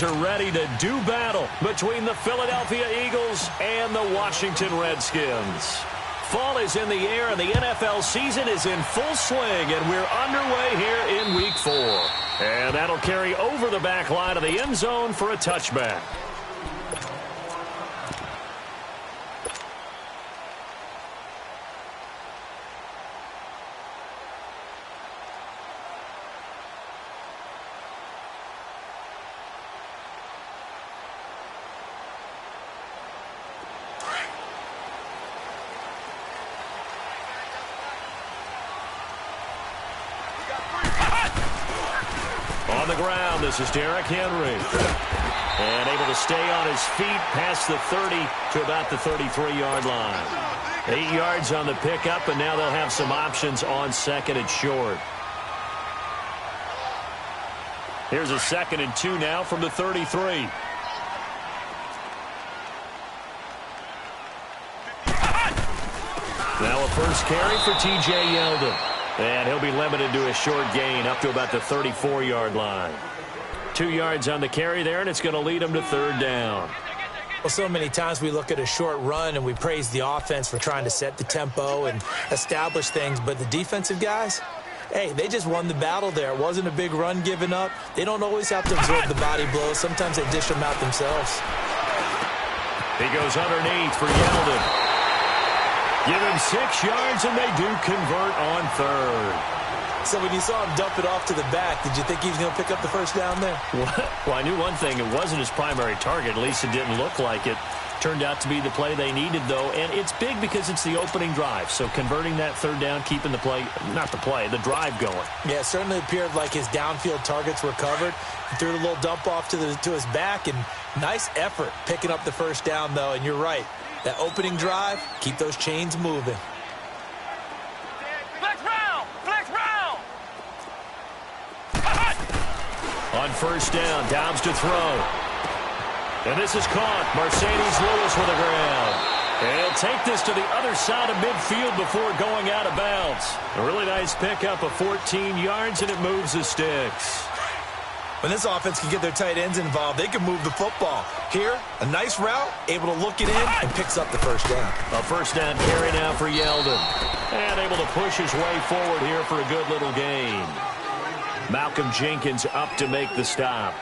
Are ready to do battle between the Philadelphia Eagles and the Washington Redskins. Fall is in the air and the NFL season is in full swing, and we're underway here in Week 4. And that'll carry over the back line of the end zone for a touchback. On the ground, this is Derrick Henry. And able to stay on his feet past the 30 to about the 33-yard line. 8 yards on the pickup, and now they'll have some options on second and short. Here's a 2nd and 2 now from the 33. Now a first carry for T.J. Yeldon. And he'll be limited to a short gain up to about the 34-yard line. 2 yards on the carry there, and it's going to lead him to 3rd down. Well, so many times we look at a short run and we praise the offense for trying to set the tempo and establish things, but the defensive guys, hey, they just won the battle there. It wasn't a big run given up. They don't always have to absorb the body blows. Sometimes they dish them out themselves. He goes underneath for Yeldon. Give him 6 yards, and they do convert on 3rd. So when you saw him dump it off to the back, did you think he was going to pick up the first down there? Well, I knew one thing. It wasn't his primary target. At least it didn't look like it. Turned out to be the play they needed, though. And it's big because it's the opening drive. So converting that 3rd down, keeping the play, not the play, the drive going. Yeah, it certainly appeared like his downfield targets were covered. He threw a little dump off to his back, and nice effort picking up the first down, though. And you're right. That opening drive, keep those chains moving. Flex round! Flex round! On first down, Dobbs to throw. And this is caught. Mercedes Lewis with the ground. And he'll take this to the other side of midfield before going out of bounds. A really nice pickup of 14 yards, and it moves the sticks. When this offense can get their tight ends involved, they can move the football. Here, a nice route, able to look it in, and picks up the first down. A first down carry now for Yeldon. And able to push his way forward here for a good little gain. Malcolm Jenkins up to make the stop.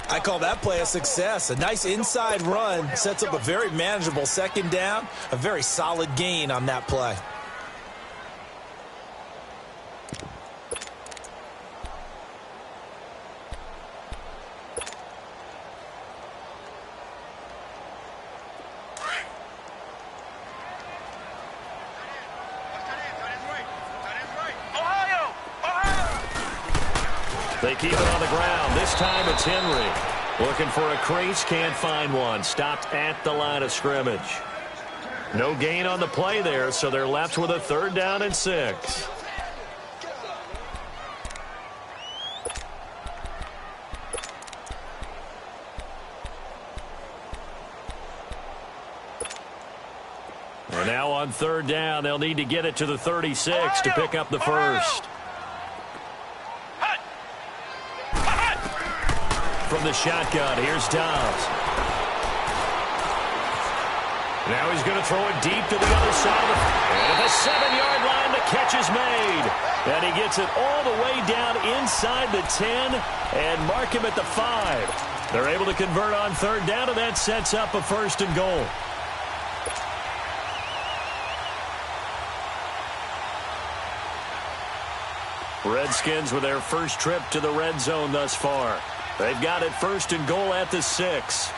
I call that play a success. A nice inside run sets up a very manageable 2nd down. A very solid gain on that play. They keep it on the ground. This time it's Henry. Looking for a crease, can't find one. Stopped at the line of scrimmage. No gain on the play there, so they're left with a 3rd down and 6. And now on 3rd down, they'll need to get it to the 36 to pick up the first. From the shotgun, here's Dobbs. Now he's going to throw it deep to the other side. And at the 7-yard line, the catch is made. And he gets it all the way down inside the 10 and mark him at the 5. They're able to convert on 3rd down, and that sets up a 1st and goal. Redskins with their first trip to the red zone thus far. They've got it 1st and goal at the 6.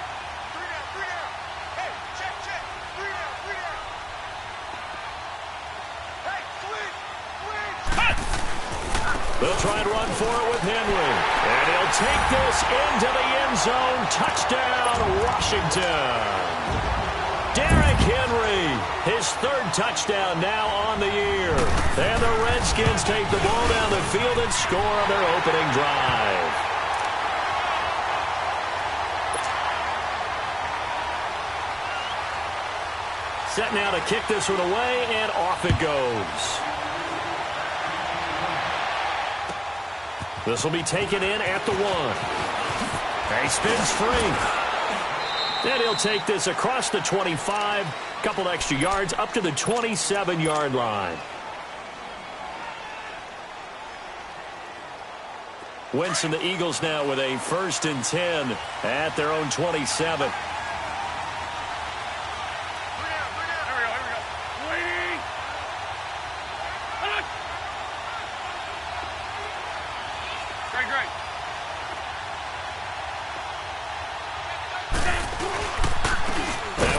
They'll try and run for it with Henry. And he'll take this into the end zone. Touchdown, Washington. Derrick Henry, his 3rd touchdown now on the year. And the Redskins take the ball down the field and score on their opening drive. Set now to kick this one away, and off it goes. This will be taken in at the 1. He spins free. And he'll take this across the 25, couple extra yards up to the 27-yard line. Wentz and the Eagles now with a 1st and 10 at their own 27.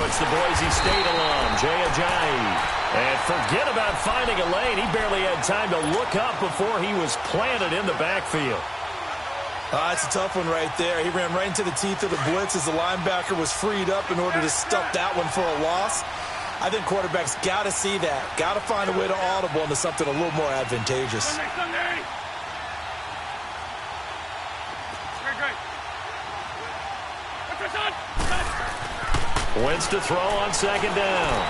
It's the Boise State alum, Jay Ajayi. And forget about finding a lane. He barely had time to look up before he was planted in the backfield. It's a tough one right there. He ran right into the teeth of the blitz as the linebacker was freed up in order to stuff that one for a loss. I think quarterbacks got to see that. Got to find a way to audible into something a little more advantageous. Sunday. Wentz to throw on 2nd down.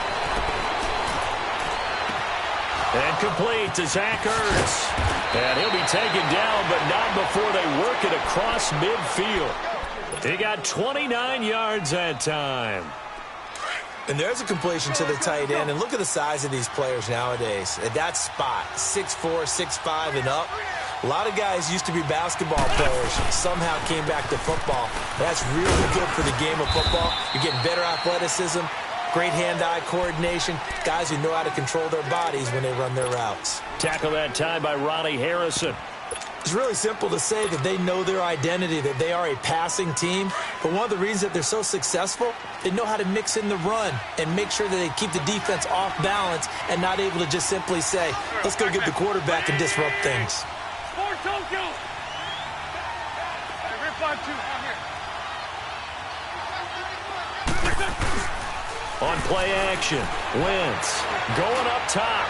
And complete to Zach Ertz. And he'll be taken down, but not before they work it across midfield. He got 29 yards that time. And there's a completion to the tight end. And look at the size of these players nowadays. At that spot, 6'4", 6'5", and up. A lot of guys used to be basketball players, somehow came back to football. That's really good for the game of football. You're getting better athleticism, great hand-eye coordination, guys who know how to control their bodies when they run their routes. Tackle that time by Ronnie Harrison. It's really simple to say that they know their identity, that they are a passing team. But one of the reasons that they're so successful, they know how to mix in the run and make sure that they keep the defense off balance and not able to just simply say, let's go get the quarterback and disrupt things. Tokyo. Hey, 5-2. On play action, Wentz going up top.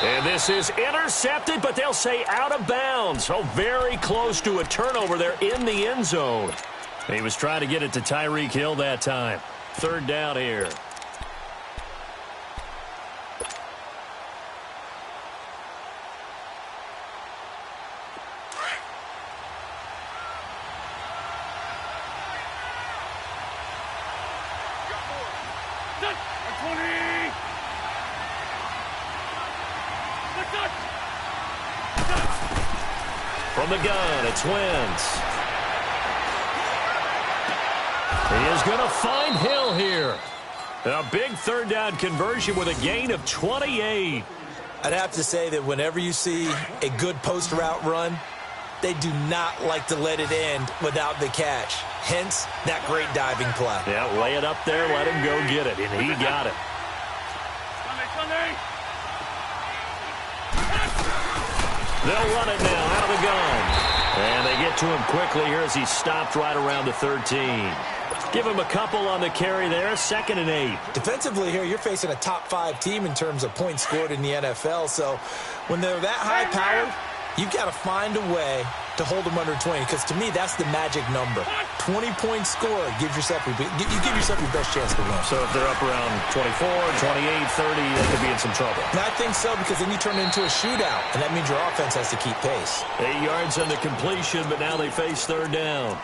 And this is intercepted, but they'll say out of bounds. So very close to a turnover there in the end zone. He was trying to get it to Tyreek Hill that time. 3rd down here. From the gun, it's Wentz. He is going to find Hill here. A big 3rd down conversion with a gain of 28. I'd have to say that whenever you see a good post route run, they do not like to let it end without the catch. Hence, that great diving play. Yeah, lay it up there, let him go get it, and he got it. Sunday. They'll run it now out of the gun. And they get to him quickly here as he's stopped right around the 13. Give him a couple on the carry there, 2nd and 8. Defensively here, you're facing a top 5 team in terms of points scored in the NFL. So when they're that high-powered, you've got to find a way to hold them under 20, because to me, that's the magic number. 20-point score gives yourself you give yourself your best chance to win. So if they're up around 24, 28, 30, they could be in some trouble. And I think so, because then you turn it into a shootout, and that means your offense has to keep pace. 8 yards on the completion, but now they face 3rd down.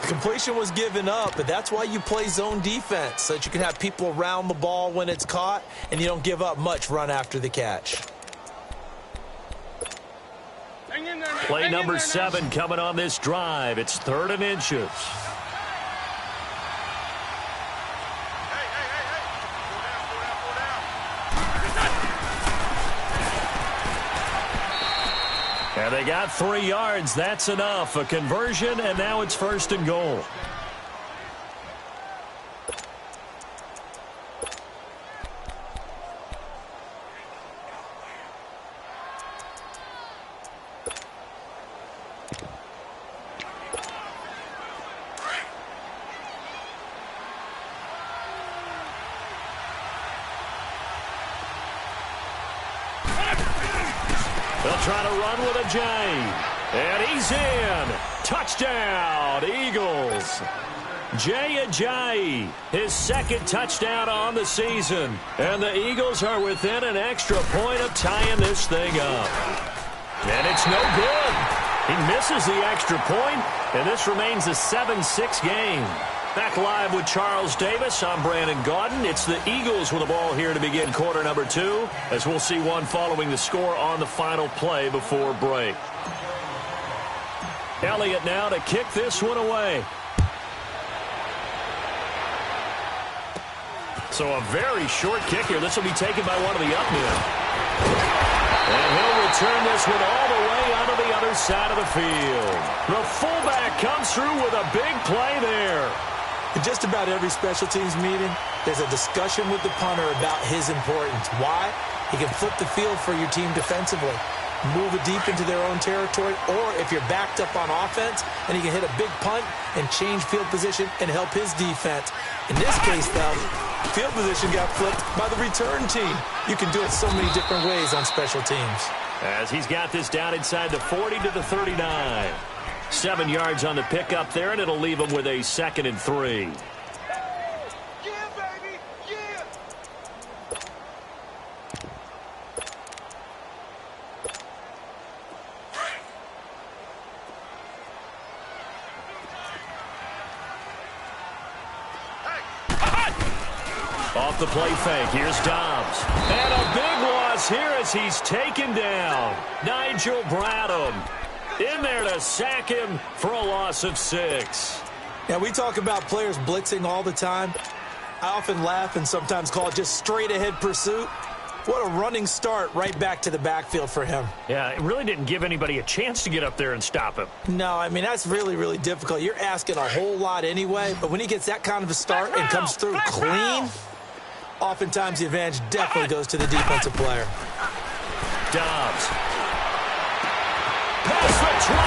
The completion was given up, but that's why you play zone defense, so that you can have people around the ball when it's caught, and you don't give up much run after the catch. Play number 7 coming on this drive. It's 3rd and inches. And they got 3 yards. That's enough. A conversion, and now it's 1st and goal. They'll try to run with Ajayi. And he's in. Touchdown, Eagles. Jay Ajayi, his 2nd touchdown on the season. And the Eagles are within an extra point of tying this thing up. And it's no good. He misses the extra point, and this remains a 7-6 game. Back live with Charles Davis. I'm Brandon Gaudin. It's the Eagles with the ball here to begin quarter number 2, as we'll see one following the score on the final play before break. Elliott now to kick this one away. So a very short kick here. This will be taken by one of the up men. And he'll return this one all the way onto the other side of the field. The fullback comes through with a big play there. In just about every special teams meeting, there's a discussion with the punter about his importance. Why? He can flip the field for your team defensively, move it deep into their own territory, or if you're backed up on offense, and he can hit a big punt and change field position and help his defense. In this case, though, field position got flipped by the return team. You can do it so many different ways on special teams. As he's got this down inside the 40 to the 39. 7 yards on the pickup there, and it'll leave him with a 2nd and 3. Off the play fake, here's Dobbs. And a big loss here as he's taken down. Nigel Bradham in there to sack him for a loss of 6. Now, we talk about players blitzing all the time. I often laugh and sometimes call it just straight-ahead pursuit. What a running start right back to the backfield for him. Yeah, it really didn't give anybody a chance to get up there and stop him. No, I mean, that's really, really difficult. You're asking a whole lot anyway, but when he gets that kind of a start and comes through clean, oftentimes the advantage definitely goes to the defensive player. Dobbs. Past the 20,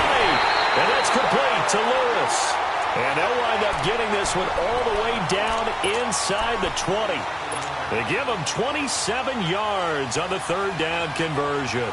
and that's complete to Lewis. And they'll wind up getting this one all the way down inside the 20. They give him 27 yards on the 3rd down conversion.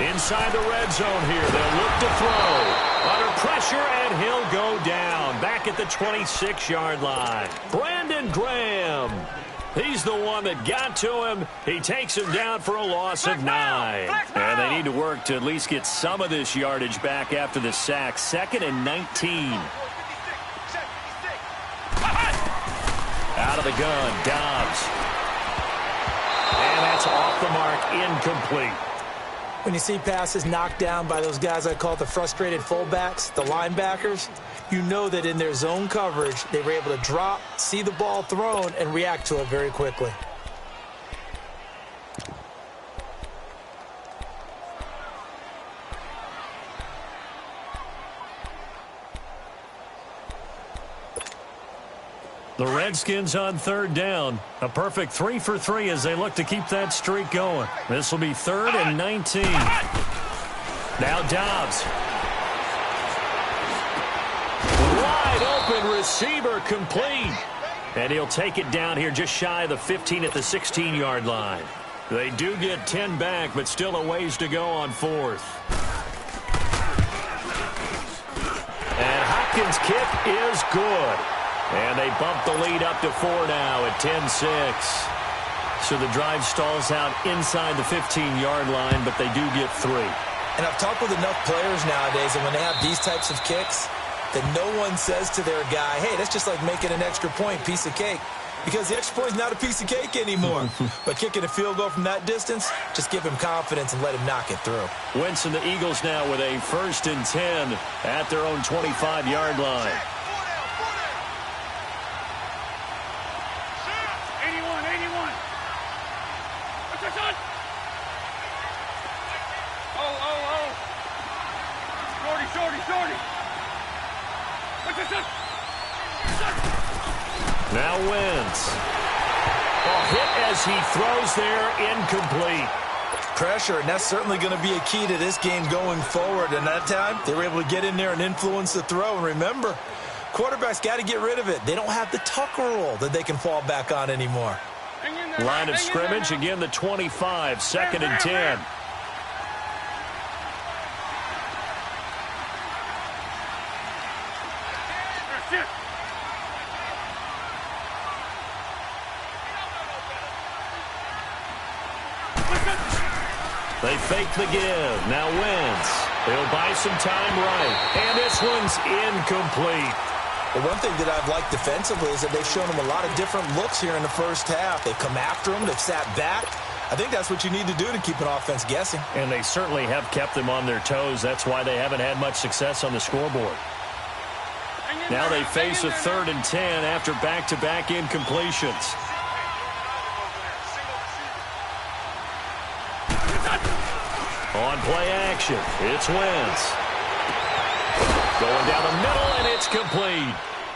Inside the red zone here, they'll look to throw. Under pressure, and he'll go down. Back at the 26-yard line. Brandon Graham. He's the one that got to him. He takes him down for a loss of 9. And they need to work to at least get some of this yardage back after the sack. 2nd and 19. Out of the gun, Dobbs. And that's off the mark, incomplete. When you see passes knocked down by those guys I call the frustrated fullbacks, the linebackers, you know that in their zone coverage, they were able to drop, see the ball thrown, and react to it very quickly. The Redskins on 3rd down. A perfect 3 for 3 as they look to keep that streak going. This will be 3rd and 19. Now Dobbs. Wide open receiver complete. And he'll take it down here just shy of the 15 at the 16-yard line. They do get 10 back, but still a ways to go on 4th. And Hopkins' kick is good. And they bump the lead up to 4 now at 10-6. So the drive stalls out inside the 15-yard line, but they do get 3. And I've talked with enough players nowadays, and when they have these types of kicks, that no one says to their guy, hey, that's just like making an extra point, piece of cake. Because the extra point is not a piece of cake anymore. But kicking a field goal from that distance, just give him confidence and let him knock it through. Wentz and the Eagles now with a 1st and 10 at their own 25-yard line. 81. What's that, son? Oh. Shorty. What's that, son? Now Wentz. A hit as he throws there, incomplete. Pressure, and that's certainly going to be a key to this game going forward. And that time, they were able to get in there and influence the throw. And remember, Quarterbacks got to get rid of it. They don't have the Tucker rule that they can fall back on anymore. Line of scrimmage, again the 25, 2nd and 10. They fake the give. Now Wentz. He'll buy some time right. And this one's incomplete. Well, one thing that I've liked defensively is that they've shown him a lot of different looks here in the first half. They've come after him. They've sat back. I think that's what you need to do to keep an offense guessing. And they certainly have kept them on their toes. That's why they haven't had much success on the scoreboard. Now they face a 3rd and 10 after back-to-back incompletions. On play action, it's Wentz. Going down the middle, and it's complete.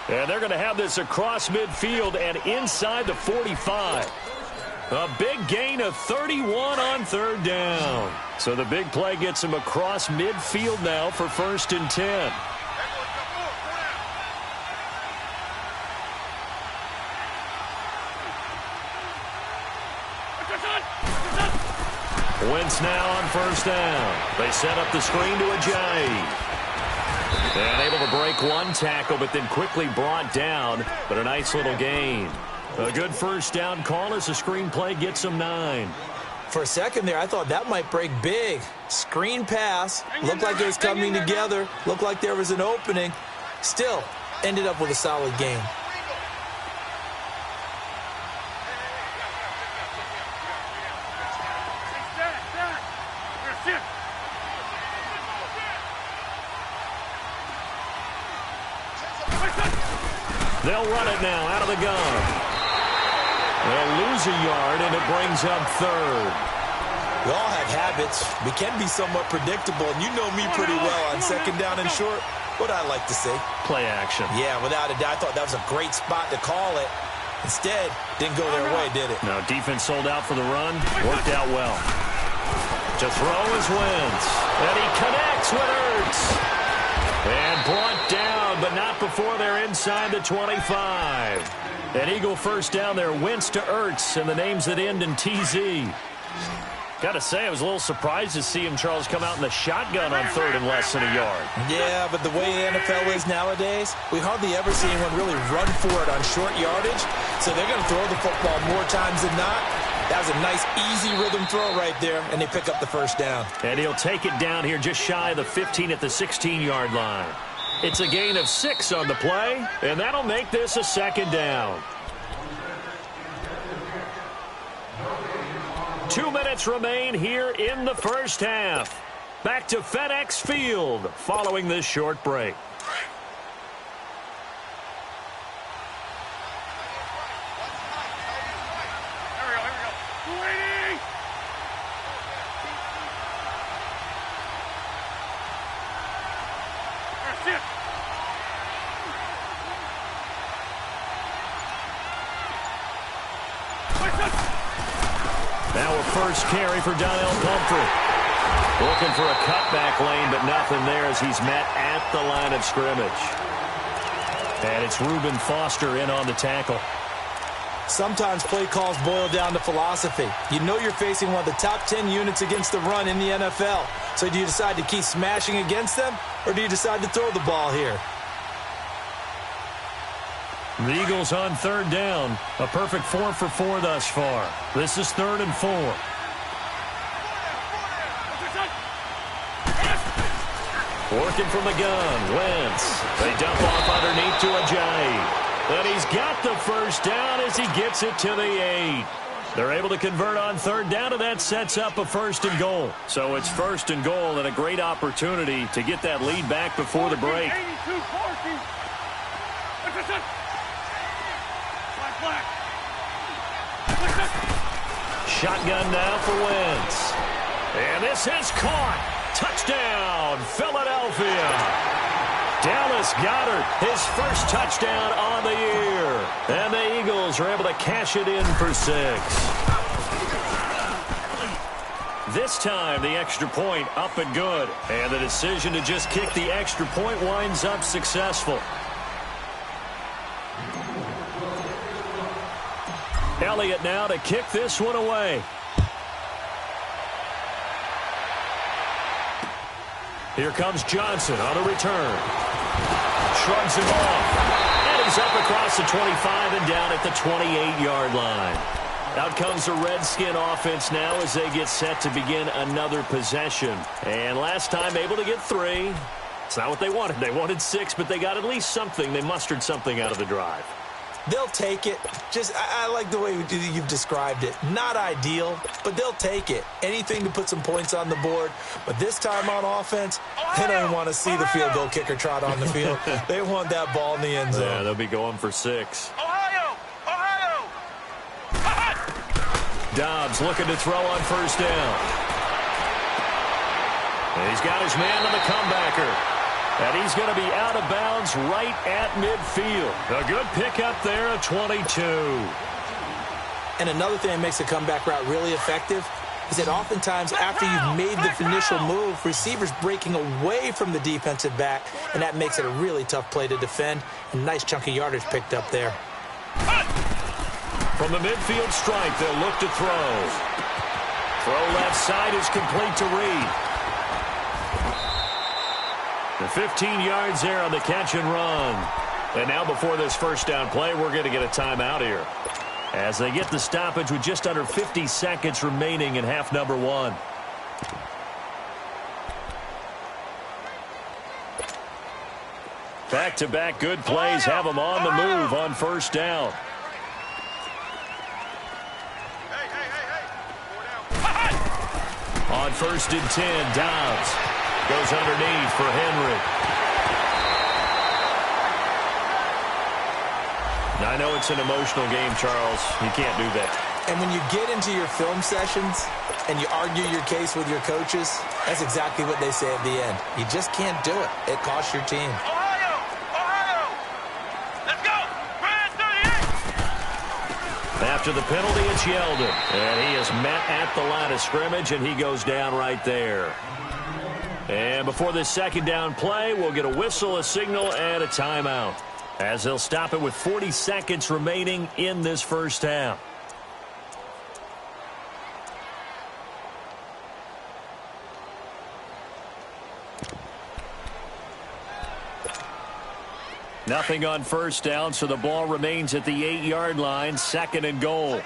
And they're going to have this across midfield and inside the 45. A big gain of 31 on 3rd down. So the big play gets them across midfield now for 1st and 10. Wentz now on 1st down. They set up the screen to Ajayi. And able to break one tackle, but then quickly brought down. But a nice little gain. A good 1st down call as the screen play gets them 9. For a second there, I thought that might break big. Screen pass. Looked like it was coming together. Looked like there was an opening. Still, ended up with a solid game. They'll run it now out of the gun. They'll lose a yard, and it brings up 3rd. We all have habits. We can be somewhat predictable, and you know me pretty well on 2nd down and short. What I like to say. Play action. Yeah, without a doubt. I thought that was a great spot to call it. Instead, didn't go their way, did it? Now, defense sold out for the run. Worked out well. To throw is Wentz. And he connects with Ertz. And brought down, but not before they're inside the 25. An Eagle 1st down there. Wentz to Ertz, and the names that end in TZ. Got to say, I was a little surprised to see him, Charles, come out in the shotgun on 3rd and less than a yard. Yeah, but the way the NFL is nowadays, we hardly ever see anyone really run for it on short yardage. So they're going to throw the football more times than not. That was a nice, easy rhythm throw right there, and they pick up the 1st down. And he'll take it down here just shy of the 15 at the 16-yard line. It's a gain of 6 on the play, and that'll make this a 2nd down. 2 minutes remain here in the first half. Back to FedEx Field following this short break. Now a first carry for Donnell Pumphrey. Looking for a cutback lane, but nothing there as he's met at the line of scrimmage. And it's Reuben Foster in on the tackle. Sometimes play calls boil down to philosophy. You know you're facing one of the top 10 units against the run in the NFL. So do you decide to keep smashing against them, or do you decide to throw the ball here? The Eagles on 3rd down. A perfect 4 for 4 thus far. This is 3rd and 4. Working from the gun, Wentz. They dump off underneath to Ajayi. And he's got the 1st down as he gets it to the 8. They're able to convert on 3rd down, and that sets up a 1st and goal. So it's 1st and goal and a great opportunity to get that lead back before the break. Shotgun now for Wentz. And this is caught. Touchdown, Philadelphia. Dallas Goedert, his first touchdown on the year. And the Eagles are able to cash it in for 6. This time, the extra point up and good. And the decision to just kick the extra point winds up successful. Elliott now to kick this one away. Here comes Johnson on a return. Shrugs him off. And he's up across the 25 and down at the 28-yard line. Out comes the Redskin offense now as they get set to begin another possession. And last time able to get 3. It's not what they wanted. They wanted 6, but they got at least something. They mustered something out of the drive. They'll take it. I like the way you've described it. Not ideal, but they'll take it. Anything to put some points on the board. But this time on offense, they don't even want to see the field goal kicker trot on the field. They want that ball in the end zone. Yeah, they'll be going for 6. Ohio! Dobbs looking to throw on first down. And he's got his man on the comebacker. And he's going to be out of bounds right at midfield. A good pickup there at 22. And another thing that makes the comeback route really effective is that oftentimes after you've made the initial move, receivers breaking away from the defensive back, and that makes it a really tough play to defend. A nice chunk of yardage picked up there. From the midfield stripe, they'll look to throw. Throw left side is complete to Reed. The 15 yards there on the catch and run. And now before this first down play, we're going to get a timeout here, as they get the stoppage with just under 50 seconds remaining in half number 1. Back-to-back good plays have them on the move on first down. On 1st and 10, Dobbs goes underneath for Henry. Now, I know it's an emotional game, Charles. You can't do that. And when you get into your film sessions and you argue your case with your coaches, that's exactly what they say at the end. You just can't do it. It costs your team. Ohio! Let's go! After the penalty, it's Yeldon. And he is met at the line of scrimmage, and he goes down right there. And before this second down play, we'll get a whistle, a signal, and a timeout, as they'll stop it with 40 seconds remaining in this first half. Nothing on first down, so the ball remains at the 8-yard line, 2nd and goal.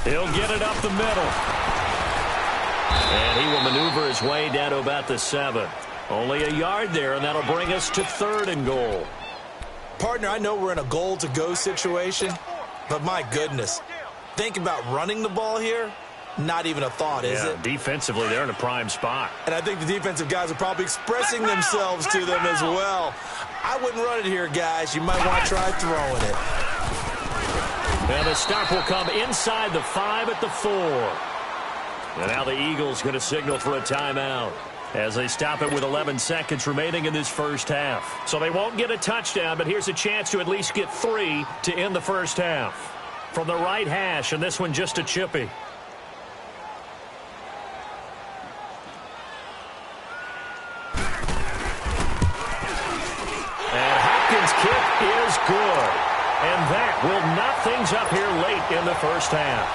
He'll get it up the middle. And he will maneuver his way down to about the 7. Only a yard there, and that'll bring us to 3rd and goal. Partner, I know we're in a goal-to-go situation, but my goodness, think about running the ball here. Not even a thought, is it? Defensively, they're in a prime spot. And I think the defensive guys are probably expressing themselves to them as well. I wouldn't run it here, guys. You might want to try throwing it. And the stop will come inside the 5 at the 4. And now the Eagles going to signal for a timeout, as they stop it with 11 seconds remaining in this first half. So they won't get a touchdown, but here's a chance to at least get 3 to end the first half. From the right hash, and this one just a chippy. And Hopkins' kick is good. And that will knot things up here late in the first half.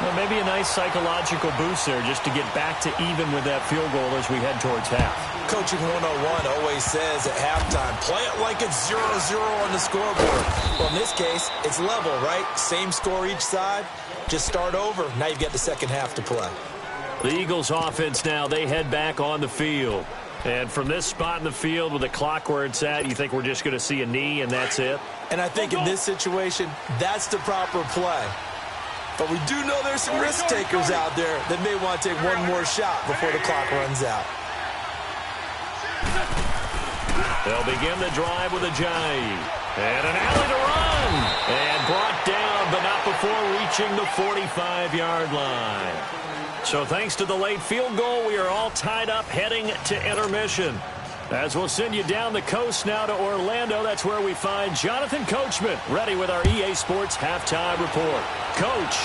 Well, maybe a nice psychological boost there just to get back to even with that field goal as we head towards half. Coaching 101 always says at halftime, play it like it's 0-0 on the scoreboard. Well, in this case, it's level, right? Same score each side. Just start over. Now you've got the second half to play. The Eagles offense now, they head back on the field. And from this spot in the field with the clock where it's at, you think we're just going to see a knee and that's it? And I think in this situation, that's the proper play. But we do know there's some risk takers out there that may want to take one more shot before the clock runs out. They'll begin the drive with a jive. And an alley to run. And brought down, but not before reaching the 45-yard line. So thanks to the late field goal, we are all tied up heading to intermission. As we'll send you down the coast now to Orlando, that's where we find Jonathan Coachman ready with our EA Sports Halftime Report. Coach.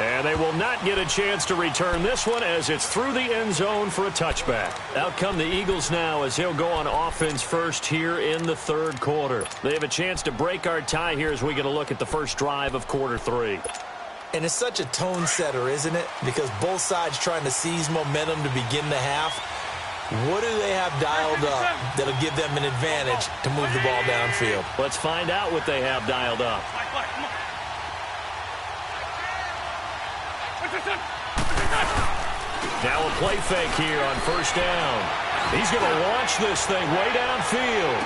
And they will not get a chance to return this one as it's through the end zone for a touchback. Out come the Eagles now as they'll go on offense first here in the third quarter. They have a chance to break our tie here as we get a look at the first drive of quarter 3. And it's such a tone setter, isn't it? Because both sides trying to seize momentum to begin the half. What do they have dialed up that'll give them an advantage to move the ball downfield? Let's find out what they have dialed up. Now a play fake here on first down. He's going to launch this thing way downfield.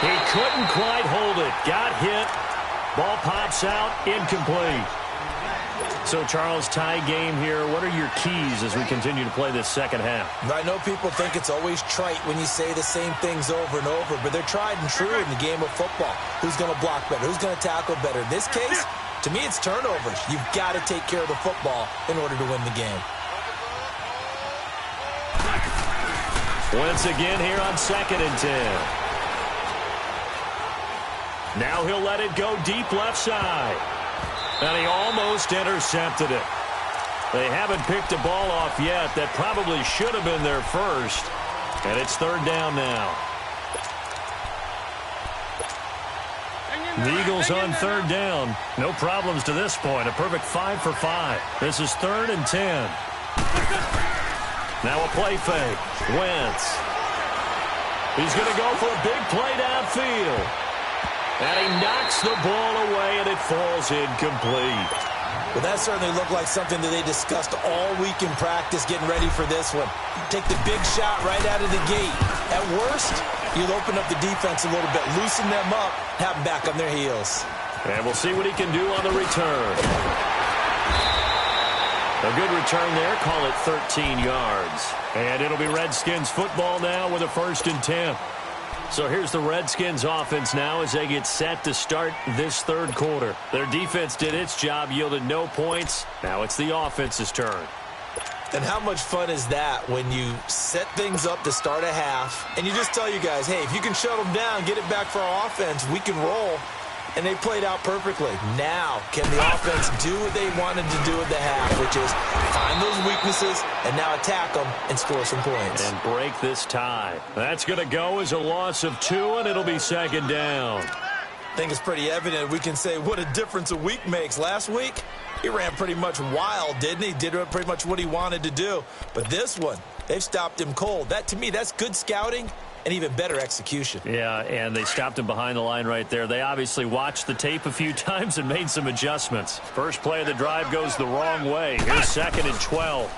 He couldn't quite hold it. Got hit. Ball pops out. Incomplete. So, Charles, tie game here. What are your keys as we continue to play this second half? I know people think it's always trite when you say the same things over and over, but they're tried and true in the game of football. Who's going to block better? Who's going to tackle better? In this case, to me, it's turnovers. You've got to take care of the football in order to win the game. Once again here on 2nd and 10. Now he'll let it go deep left side. And he almost intercepted it. They haven't picked a ball off yet. That probably should have been their first. And it's 3rd down now. The Eagles on 3rd down. No problems to this point. A perfect 5 for 5. This is 3rd and 10. Now a play fake. Wentz. He's going to go for a big play downfield. And he knocks the ball away, and it falls incomplete. Well, that certainly looked like something that they discussed all week in practice getting ready for this one. Take the big shot right out of the gate. At worst, you'll open up the defense a little bit, loosen them up, have them back on their heels. And we'll see what he can do on the return. A good return there. Call it 13 yards. And it'll be Redskins football now with a 1st and 10. So here's the Redskins offense now as they get set to start this third quarter. Their defense did its job, yielded no points. Now it's the offense's turn. And how much fun is that when you set things up to start a half and you just tell you guys, hey, if you can shut them down, get it back for our offense, we can roll. And they played out perfectly. Now, can the offense do what they wanted to do at the half, which is find those weaknesses and now attack them and score some points. And break this tie. That's going to go as a loss of 2, and it'll be 2nd down. I think it's pretty evident. We can say what a difference a week makes. Last week, he ran pretty much wild, didn't he? Did pretty much what he wanted to do. But this one, they've stopped him cold. That, to me, that's good scouting. And even better execution. Yeah, and they stopped him behind the line right there. They obviously watched the tape a few times and made some adjustments. First play of the drive goes the wrong way. Here's 2nd and 12.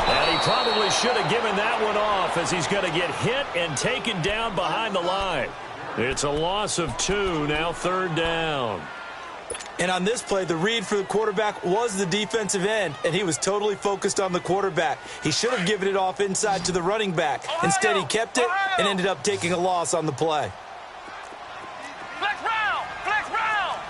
And he probably should have given that one off as he's going to get hit and taken down behind the line. It's a loss of 2, now 3rd down. And on this play, the read for the quarterback was the defensive end, and he was totally focused on the quarterback. He should have given it off inside to the running back. Instead, he kept it and ended up taking a loss on the play. Flex round! Flex round!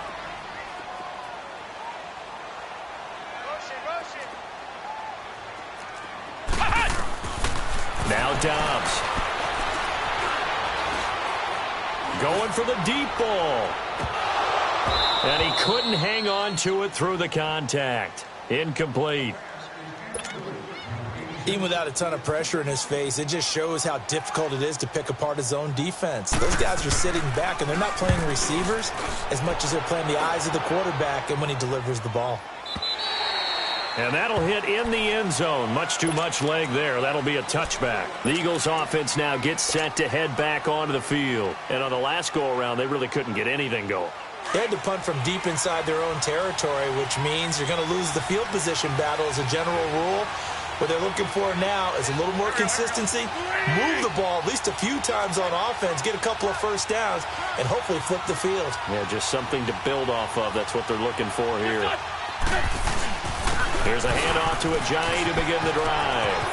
Now Dobbs. Going for the deep ball. And he couldn't hang on to it through the contact. Incomplete. Even without a ton of pressure in his face, it just shows how difficult it is to pick apart his own defense. Those guys are sitting back, and they're not playing receivers as much as they're playing the eyes of the quarterback and when he delivers the ball. And that'll hit in the end zone. Much too much leg there. That'll be a touchback. The Eagles offense now gets set to head back onto the field. And on the last go-around, they really couldn't get anything going. They had to punt from deep inside their own territory, which means you're going to lose the field position battle as a general rule. What they're looking for now is a little more consistency, move the ball at least a few times on offense, get a couple of first downs, and hopefully flip the field. Yeah, just something to build off of. That's what they're looking for here. Here's a handoff to Ajayi to begin the drive.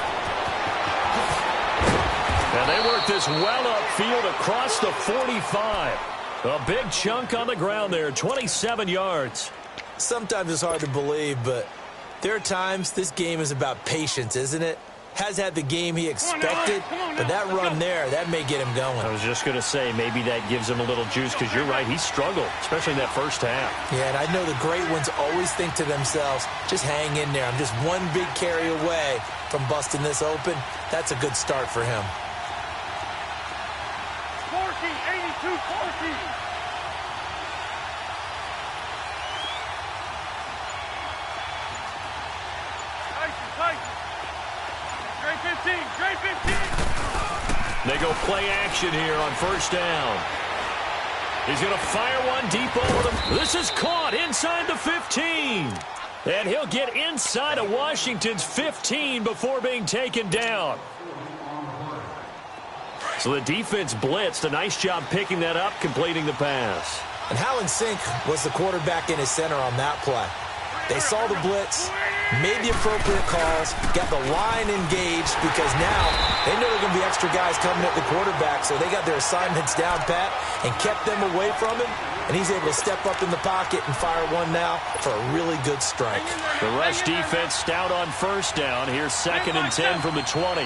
And they work this well upfield across the 45. A big chunk on the ground there, 27 yards. Sometimes it's hard to believe, but there are times this game is about patience, isn't it? has had the game he expected, but that run there, that may get him going. I was just going to say, maybe that gives him a little juice, because you're right, he struggled, especially in that first half. Yeah, and I know the great ones always think to themselves, just hang in there. I'm just one big carry away from busting this open. That's a good start for him. 82-40. Great 15. They go play action here on first down. He's going to fire one deep over them. This is caught inside the 15. And he'll get inside of Washington's 15 before being taken down. So the defense blitzed. A nice job picking that up, completing the pass. And how in sync was the quarterback in his center on that play? They saw the blitz, made the appropriate calls, got the line engaged, because now they know there are going to be extra guys coming at the quarterback, so they got their assignments down pat and kept them away from him, and he's able to step up in the pocket and fire one now for a really good strike. The rush defense stout on first down. Here's 2nd and 10 from the 20.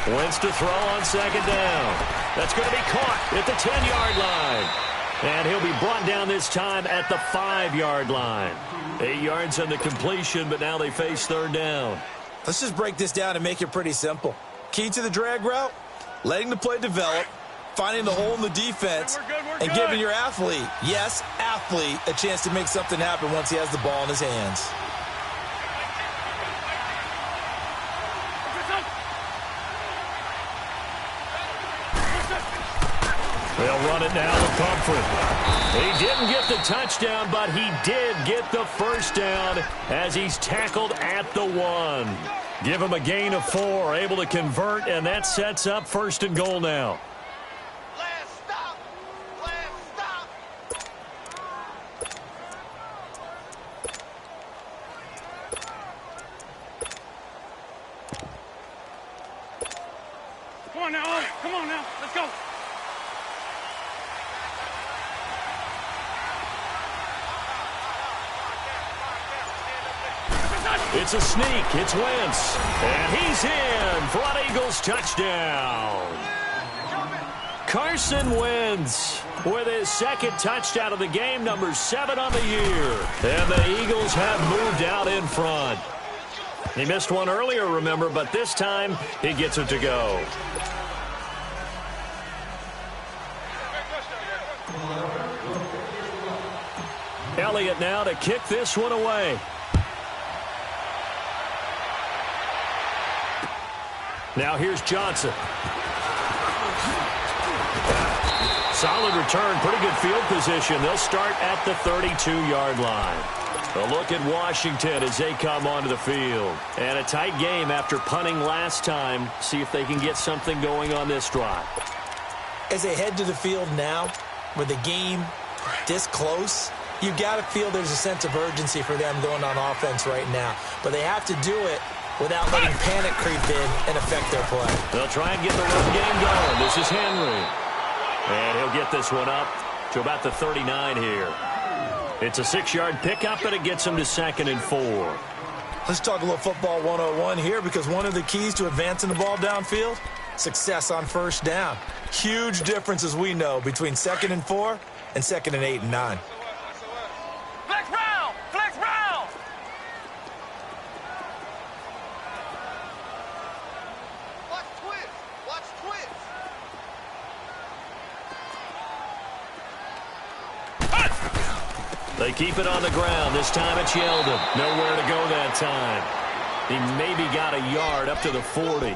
Wentz to throw on 2nd down. That's going to be caught at the 10-yard line. And he'll be brought down this time at the 5-yard line. 8 yards on the completion, but now they face 3rd down. Let's just break this down and make it pretty simple. Key to the drag route, letting the play develop, finding the hole in the defense, and giving your athlete, yes, athlete, a chance to make something happen once he has the ball in his hands. They'll run it now with Pumphrey. He didn't get the touchdown, but he did get the first down as he's tackled at the 1. Give him a gain of 4, able to convert, and that sets up 1st and goal now. Last stop. Come on now. Let's go. It's a sneak. It's Wentz. And he's in for an Eagles touchdown. Carson Wentz with his 2nd touchdown of the game, number 7 on the year. And the Eagles have moved out in front. He missed one earlier, remember, but this time he gets it to go. Elliott now to kick this one away. Now here's Johnson. Solid return, pretty good field position. They'll start at the 32-yard line. A look at Washington as they come onto the field. And a tight game after punting last time. See if they can get something going on this drive. As they head to the field now, with the game this close, you've got to feel there's a sense of urgency for them going on offense right now. But they have to do it without letting panic creep in and affect their play. They'll try and get the run game going. This is Henry. And he'll get this one up to about the 39 here. It's a 6-yard pickup, and it gets him to 2nd and 4. Let's talk a little football 101 here, because one of the keys to advancing the ball downfield, success on first down. Huge difference, as we know, between 2nd and 4 and 2nd and 8 and 9. Flex round. Watch twist. They keep it on the ground. This time it's Yeldon. Nowhere to go that time. He maybe got a yard up to the 40.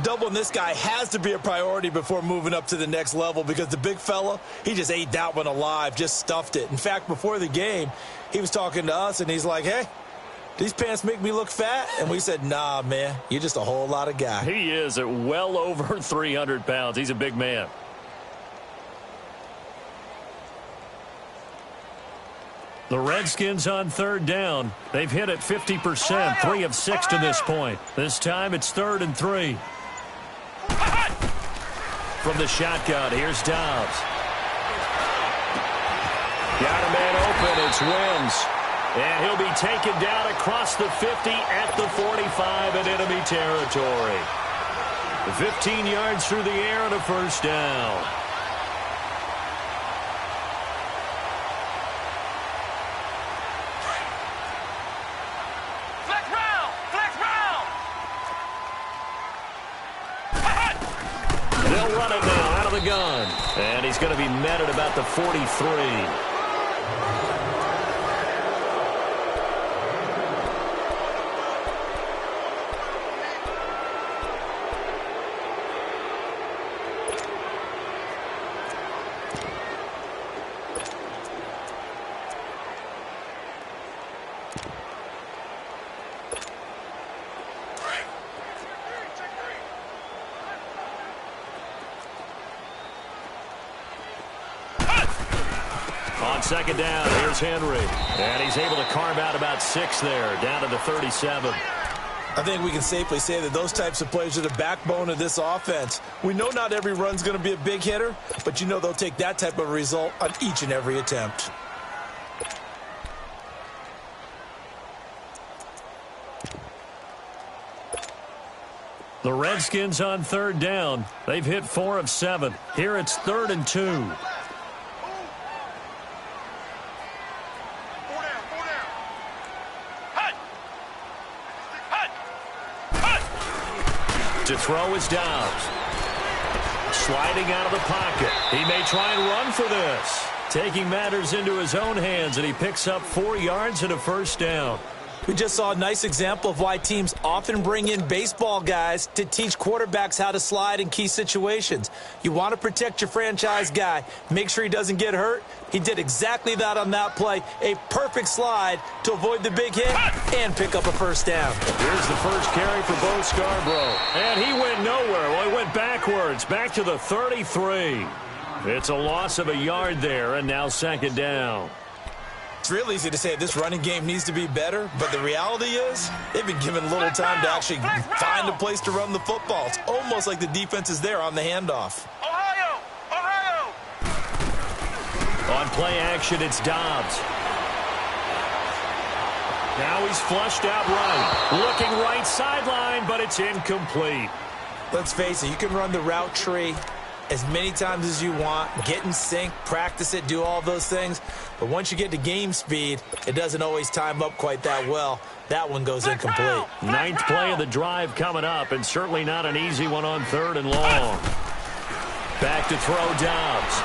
Doubling this guy has to be a priority before moving up to the next level, because the big fella, he just ate that one alive, just stuffed it. In fact, before the game, he was talking to us, and he's like, hey, these pants make me look fat? And we said, nah, man, you're just a whole lot of guy. He is at well over 300 pounds. He's a big man. The Redskins on third down. They've hit it 50%, 3 of 6 to this point. This time it's 3rd and 3. From the shotgun, here's Dobbs. Got a man open, it's Wims. And he'll be taken down across the 50 at the 45 in enemy territory. 15 yards through the air and a first down. They'll run it now out of the gun. And he's going to be met at about the 43. On second down, here's Henry. And he's able to carve out about 6 there, down to the 37. I think we can safely say that those types of plays are the backbone of this offense. We know not every run's going to be a big hitter, but you know they'll take that type of result on each and every attempt. The Redskins on third down. They've hit 4 of 7. Here it's 3rd and 2. To throw is Dobbs. Sliding out of the pocket. He may try and run for this. Taking matters into his own hands, and he picks up 4 yards and a first down. We just saw a nice example of why teams often bring in baseball guys to teach quarterbacks how to slide in key situations. You want to protect your franchise guy. Make sure he doesn't get hurt. He did exactly that on that play. A perfect slide to avoid the big hit and pick up a first down. Here's the first carry for Bo Scarborough. And he went nowhere. Well, he went backwards, back to the 33. It's a loss of a yard there, and now second down. It's real easy to say this running game needs to be better, but the reality is they've been given little time to actually find a place to run the football. It's almost like the defense is there on the handoff. Ohio! On play action, it's Dobbs. Now he's flushed out right. Looking right sideline, but it's incomplete. Let's face it, you can run the route tree as many times as you want, get in sync, practice it, do all those things. But once you get to game speed, it doesn't always time up quite that well. That one goes incomplete. 9th play of the drive coming up, and certainly not an easy one on 3rd and long. Back to throw Dobbs.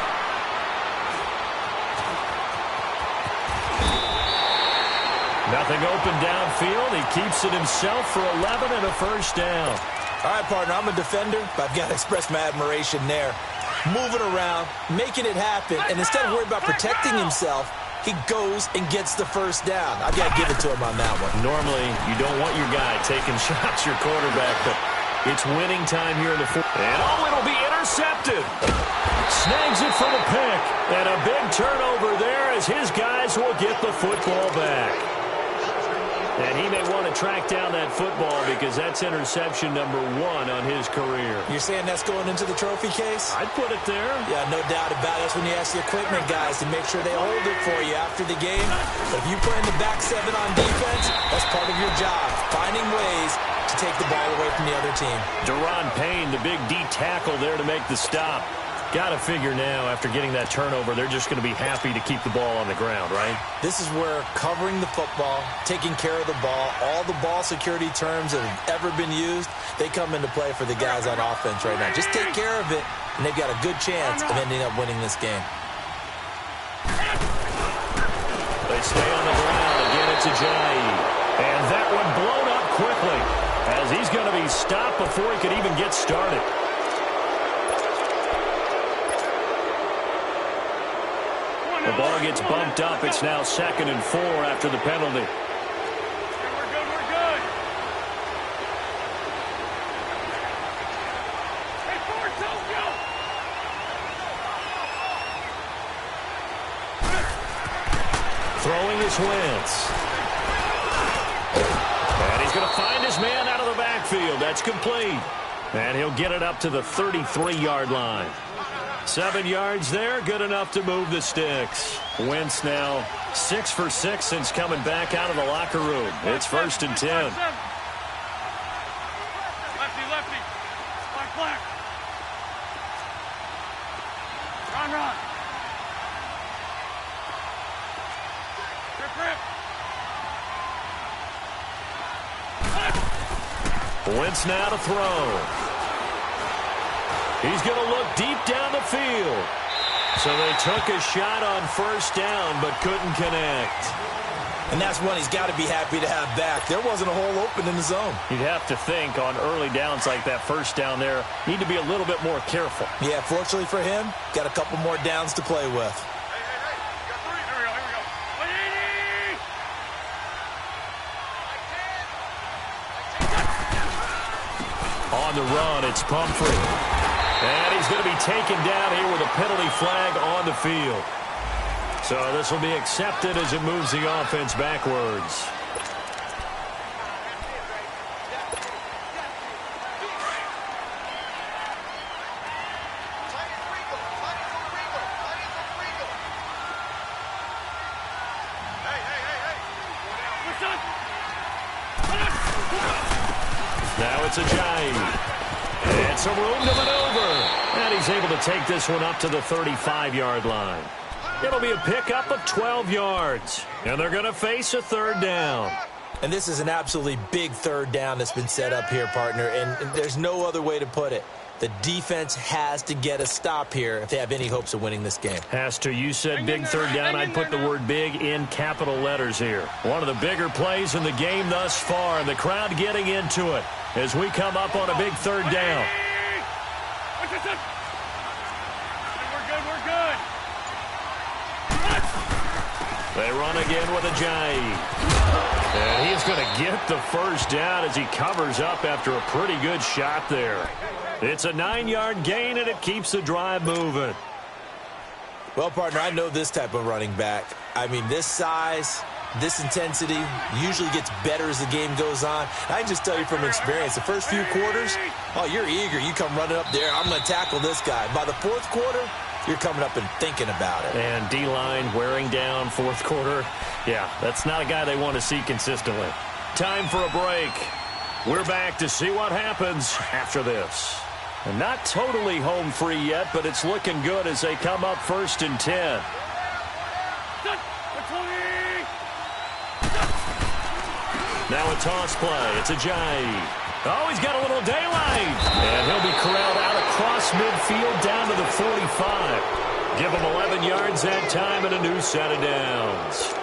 Nothing open downfield. He keeps it himself for 11 and a first down. All right, partner, I'm a defender, but I've got to express my admiration there. Moving around, making it happen, and instead of worrying about protecting himself, he goes and gets the first down. I've got to give it to him on that one. Normally, you don't want your guy taking shots, your quarterback, but it's winning time here in the fourth. And it'll be intercepted. Snags it for the pick, and a big turnover there as his guys will get the football back. And he may want to track down that football because that's interception number 1 on his career. You're saying that's going into the trophy case? I'd put it there. Yeah, no doubt about it. That's when you ask the equipment guys to make sure they hold it for you after the game. But if you play in the back 7 on defense, that's part of your job, finding ways to take the ball away from the other team. Daron Payne, the big D tackle there to make the stop. Got to figure now, after getting that turnover, they're just going to be happy to keep the ball on the ground, right? This is where covering the football, taking care of the ball, all the ball security terms that have ever been used, they come into play for the guys on offense right now. Just take care of it, and they've got a good chance of ending up winning this game. They stay on the ground. Again, it's Ajayi. And that one blown up quickly as he's going to be stopped before he could even get started. The ball gets bumped up. It's now 2nd and 4 after the penalty. We're good, we're good. Hey, forward, Tokyo! Throwing is Wentz. And he's going to find his man out of the backfield. That's complete. And he'll get it up to the 33-yard line. 7 yards there, good enough to move the sticks. Wentz now 6 for 6 since coming back out of the locker room. It's 1st and 10. Lefty, lefty. Black, black. Run. Grip. Wentz now to throw. He's going to look deep down the field. So they took a shot on 1st down, but couldn't connect. And that's one he's got to be happy to have back. There wasn't a hole open in the zone. You'd have to think on early downs like that 1st down there, need to be a little bit more careful. Yeah, fortunately for him, got a couple more downs to play with. You got 3. Here we go. 180. On the run, it's Pumphrey. And he's going to be taken down here with a penalty flag on the field. So this will be accepted as it moves the offense backwards. Now it's Ajayi. And some room to maneuver. And he's able to take this one up to the 35-yard line. It'll be a pickup of 12 yards. And they're going to face a 3rd down. And this is an absolutely big 3rd down that's been set up here, partner. And there's no other way to put it. The defense has to get a stop here if they have any hopes of winning this game. Has to. You said big 3rd down. I'd put the word big in capital letters here. One of the bigger plays in the game thus far. And the crowd getting into it as we come up on a big 3rd down. We're good. They run again with Ajayi. And he's going to get the 1st down as he covers up after a pretty good shot there. It's a 9-yard gain, and it keeps the drive moving. Well, partner, I know this type of running back. I mean, this size, this intensity usually gets better as the game goes on. I can just tell you from experience, the first few quarters, oh, you're eager. You come running up there, I'm going to tackle this guy. By the 4th quarter, you're coming up and thinking about it. And D-line wearing down 4th quarter. Yeah, that's not a guy they want to see consistently. Time for a break. We're back to see what happens after this. And not totally home free yet, but it's looking good as they come up 1st and 10. Now a toss play. It's Ajayi. Oh, he's got a little daylight. And he'll be corralled out across midfield down to the 45. Give him 11 yards that time and a new set of downs.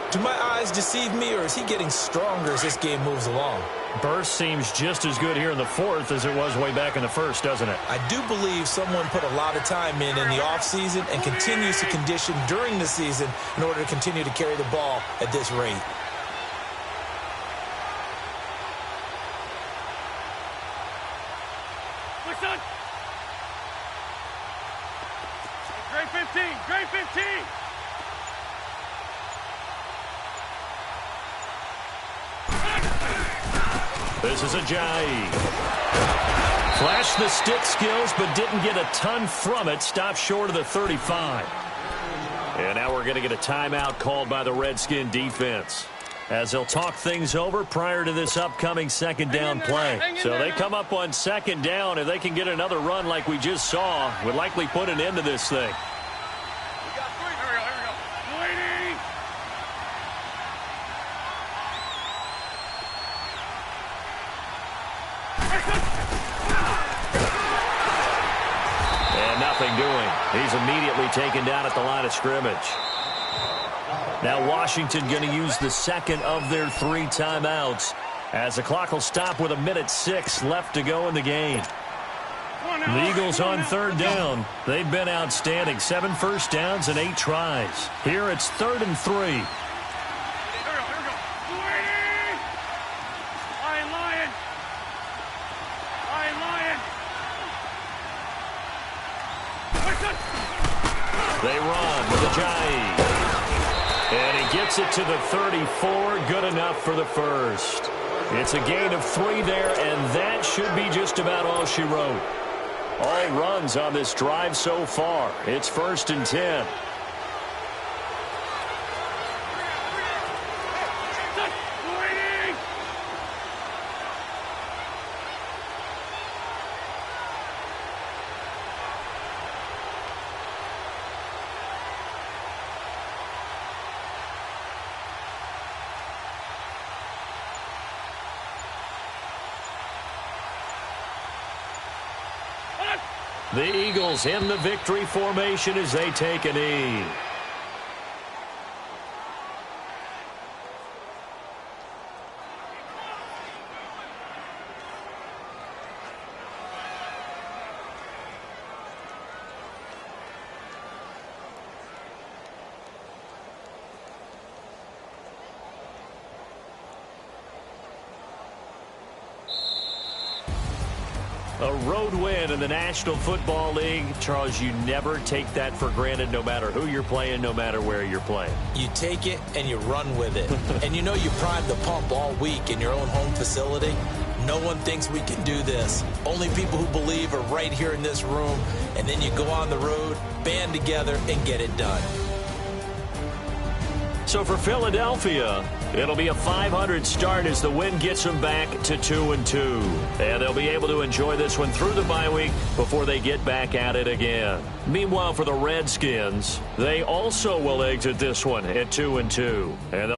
Do my eyes deceive me, or is he getting stronger as this game moves along? Burst seems just as good here in the 4th as it was way back in the 1st, doesn't it? I do believe someone put a lot of time in the offseason and continues to condition during the season in order to continue to carry the ball at this rate. Listen. Grade 15. Grade 15. This is Ajayi. Flashed the stick skills, but didn't get a ton from it. Stopped short of the 35. And now we're going to get a timeout called by the Redskin defense, as they'll talk things over prior to this upcoming 2nd down play. So they come up on 2nd down. If they can get another run like we just saw, would likely put an end to this thing. We got 3. Here we go. Waiting. And nothing doing. He's immediately taken down at the line of scrimmage. Now Washington going to use the 2nd of their 3 timeouts, as the clock will stop with 1:06 left to go in the game. The Eagles on 3rd down. They've been outstanding. 7 first downs and 8 tries. Here it's 3rd and 3. Here we go. Waiting. Lion. They run with Ajayi. And he gets it to the 34. Good enough for the first. It's a gain of 3 there, and that should be just about all she wrote. All runs on this drive so far. It's 1st and 10. The Eagles in the victory formation as they take a knee. A road win in the National Football League. Charles, you never take that for granted no matter who you're playing, no matter where you're playing. You take it and you run with it. And you know you primed the pump all week in your own home facility. No one thinks we can do this. Only people who believe are right here in this room. And then you go on the road, band together, and get it done. So for Philadelphia, it'll be a .500 start as the win gets them back to 2-2. And they'll be able to enjoy this one through the bye week before they get back at it again. Meanwhile, for the Redskins, they also will exit this one at 2-2. And